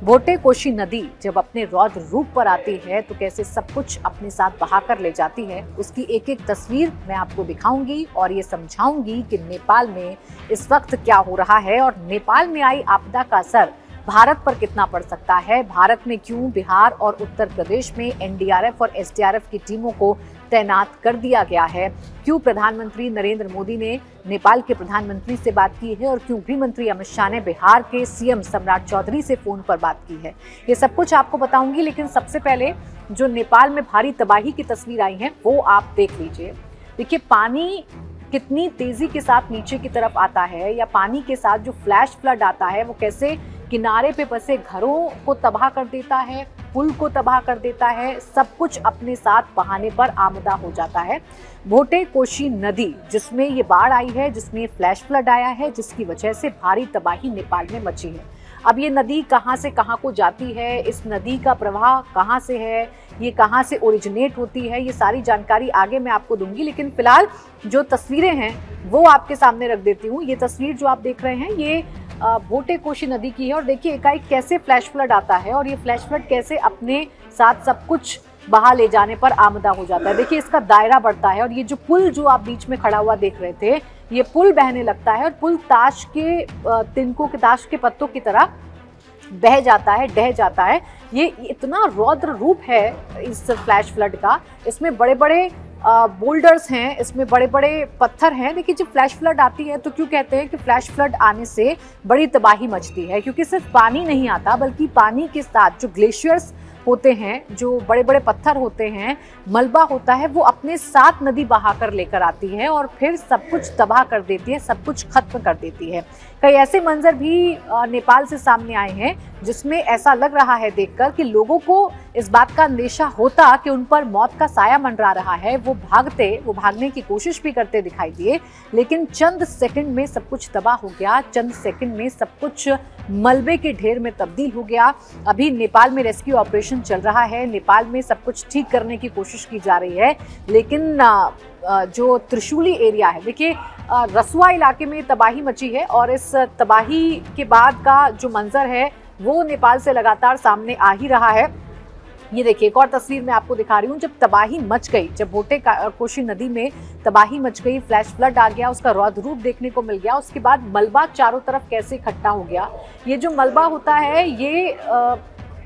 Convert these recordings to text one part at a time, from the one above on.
भोटे कोशी नदी जब अपने रौद्र रूप पर आती है तो कैसे सब कुछ अपने साथ बहाकर ले जाती है, उसकी एक एक तस्वीर मैं आपको दिखाऊंगी और ये समझाऊंगी कि नेपाल में इस वक्त क्या हो रहा है और नेपाल में आई आपदा का असर भारत पर कितना पड़ सकता है। भारत में क्यों बिहार और उत्तर प्रदेश में एनडीआरएफ और एसडीआरएफ की टीमों को तैनात कर दिया गया है, क्यों प्रधानमंत्री नरेंद्र मोदी ने नेपाल के प्रधानमंत्री से बात की है और क्यों गृह मंत्री अमित शाह ने बिहार के सीएम सम्राट चौधरी से फोन पर बात की है, ये सब कुछ आपको बताऊंगी। लेकिन सबसे पहले जो नेपाल में भारी तबाही की तस्वीर आई है वो आप देख लीजिए। देखिए पानी कितनी तेजी के साथ नीचे की तरफ आता है, या पानी के साथ जो फ्लैश फ्लड आता है वो कैसे किनारे पे बसे घरों को तबाह कर देता है, पुल को तबाह कर देता है, सब कुछ अपने साथ बहाने पर आमदा हो जाता है। भोटे कोशी नदी जिसमें ये बाढ़ आई है, जिसमें फ्लैश फ्लड आया है, जिसकी वजह से भारी तबाही नेपाल में मची है। अब ये नदी कहाँ से कहाँ को जाती है, इस नदी का प्रवाह कहाँ से है, ये कहाँ से ओरिजिनेट होती है, ये सारी जानकारी आगे मैं आपको दूंगी। लेकिन फिलहाल जो तस्वीरें हैं वो आपके सामने रख देती हूँ। ये तस्वीर जो आप देख रहे हैं ये भोटे कोशी नदी की है और देखिए एकाएक कैसे फ्लैश फ्लड आता है और ये फ्लैश फ्लड कैसे अपने साथ सब कुछ बहा ले जाने पर आमदा हो जाता है। देखिए इसका दायरा बढ़ता है और ये जो पुल जो आप बीच में खड़ा हुआ देख रहे थे, ये पुल बहने लगता है और पुल ताश के तिनकों के ताश के पत्तों की तरह बह जाता है, ढह जाता है। ये इतना रौद्र रूप है इस फ्लैश फ्लड का, इसमें बड़े बड़े बोल्डर्स हैं, इसमें बड़े बड़े पत्थर हैं। देखिए जब फ्लैश फ्लड आती है तो क्यों कहते हैं कि फ्लैश फ्लड आने से बड़ी तबाही मचती है, क्योंकि सिर्फ पानी नहीं आता बल्कि पानी के साथ जो ग्लेशियर्स होते हैं, जो बड़े बड़े पत्थर होते हैं, मलबा होता है, वो अपने साथ नदी बहाकर लेकर आती है और फिर सब कुछ तबाह कर देती है, सब कुछ खत्म कर देती है। कई ऐसे मंजर भी नेपाल से सामने आए हैं जिसमें ऐसा लग रहा है देखकर कि लोगों को इस बात का अंदेशा होता कि उन पर मौत का साया मंडरा रहा है, वो भागने की कोशिश भी करते दिखाई दिए, लेकिन चंद सेकंड में सब कुछ तबाह हो गया, चंद सेकंड में सब कुछ मलबे के ढेर में तब्दील हो गया। अभी नेपाल में रेस्क्यू ऑपरेशन चल रहा है, नेपाल में सब कुछ ठीक करने की कोशिश की जा रही है, लेकिन जो त्रिशूली एरिया है, देखिए रसुआ इलाके में तबाही मची है और इस तबाही के बाद का जो मंजर है वो नेपाल से लगातार सामने आ ही रहा है। ये देखिए एक और तस्वीर मैं आपको दिखा रही हूँ। जब तबाही मच गई, जब भोटे कोशी नदी में तबाही मच गई, फ्लैश फ्लड आ गया, उसका रौद्र रूप देखने को मिल गया, उसके बाद मलबा चारों तरफ कैसे इकट्ठा हो गया। ये जो मलबा होता है ये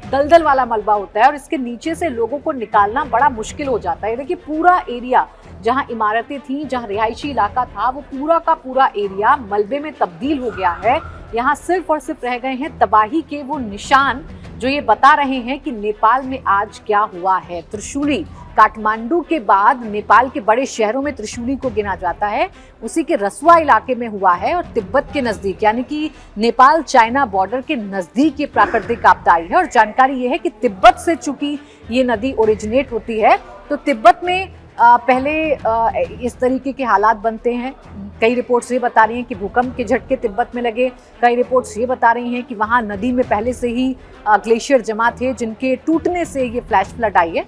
दलदल वाला मलबा होता है और इसके नीचे से लोगों को निकालना बड़ा मुश्किल हो जाता है। देखिए पूरा एरिया जहां इमारतें थी, जहां रिहायशी इलाका था, वो पूरा का पूरा एरिया मलबे में तब्दील हो गया है। यहाँ सिर्फ और सिर्फ रह गए हैं तबाही के वो निशान जो ये बता रहे हैं कि नेपाल में आज क्या हुआ है। त्रिशूली, काठमांडू के बाद नेपाल के बड़े शहरों में त्रिशूली को गिना जाता है, उसी के रसुआ इलाके में हुआ है और तिब्बत के नजदीक यानी कि नेपाल चाइना बॉर्डर के नजदीक ये प्राकृतिक आपदा आई है। और जानकारी ये है कि तिब्बत से चूंकि ये नदी ओरिजिनेट होती है तो तिब्बत में पहले इस तरीके के हालात बनते हैं। कई रिपोर्ट्स ये बता रही हैं कि भूकंप के झटके तिब्बत में लगे, कई रिपोर्ट्स ये बता रही हैं कि वहाँ नदी में पहले से ही ग्लेशियर जमा थे जिनके टूटने से ये फ्लैश फ्लड आई है।